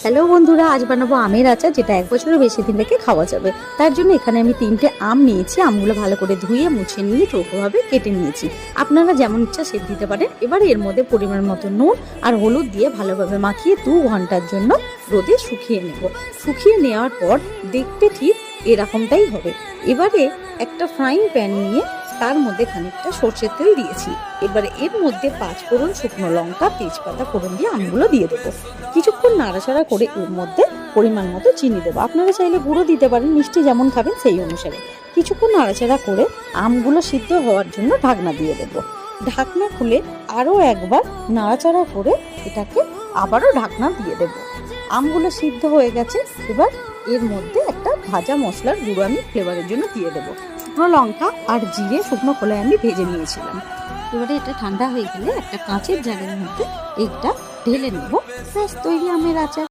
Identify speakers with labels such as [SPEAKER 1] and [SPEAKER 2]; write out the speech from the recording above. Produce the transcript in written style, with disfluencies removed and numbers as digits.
[SPEAKER 1] Hello বন্ধুরা, আজ বানাবো আমের আচার, যেটা 1 বছরের বেশি দিন রেখে খাওয়া যাবে। তার জন্য এখানে আমি 3টে আম নিয়েছি। আমগুলো ভালো করে ধুয়ে মুছে নিয়ে চৌকোভাবে কেটে নিয়েছি। আপনারা যেমন ইচ্ছা শেপ দিতে পারেন। এবার এর মধ্যে পরিমাণ মতো নুন আর হলুদ দিয়ে ভালোভাবে মাখিয়ে 2 ঘন্টার জন্য রোদে শুকিয়ে নেব। শুকিয়ে নেওয়ার পর দেখতে ঠিক এরকমটাই হবে। এবারে একটা ফ্রাইং প্যান নিয়ে তার মধ্যে খানিকটা সর্ষের তেল দিয়েছি। এবারে এর মধ্যে 5 ফোড়ন, শুকনো লঙ্কা, তেজপাতা ফোড়ন দিয়ে আমগুলো দিয়ে দেবো। কিছুক্ষণ নাড়াচাড়া করে এর মধ্যে পরিমাণ মতো চিনি দেবো। আপনারা চাইলে গুঁড়ো দিতে পারেন, মিষ্টি যেমন খাবেন সেই অনুসারে। কিছুক্ষণ নাড়াচাড়া করে আমগুলো সিদ্ধ হওয়ার জন্য ঢাকনা দিয়ে দেবো। ঢাকনা খুলে আরও একবার নাড়াচাড়া করে এটাকে আবারও ঢাকনা দিয়ে দেবো। আমগুলো সিদ্ধ হয়ে গেছে। এবার এর মধ্যে একটা ভাজা মশলার গুঁড়ো আমি ফ্লেভারের জন্য দিয়ে দেবো। শুকনো লঙ্কা আর জিরে শুকনো খোলায় আমি ভেজে নিয়েছিলাম। এবারে এটা ঠান্ডা হয়ে গেলে একটা কাঁচের জারের মধ্যে এইটা ঢেলে নেব। ব্যাস তৈরি আমের আচার।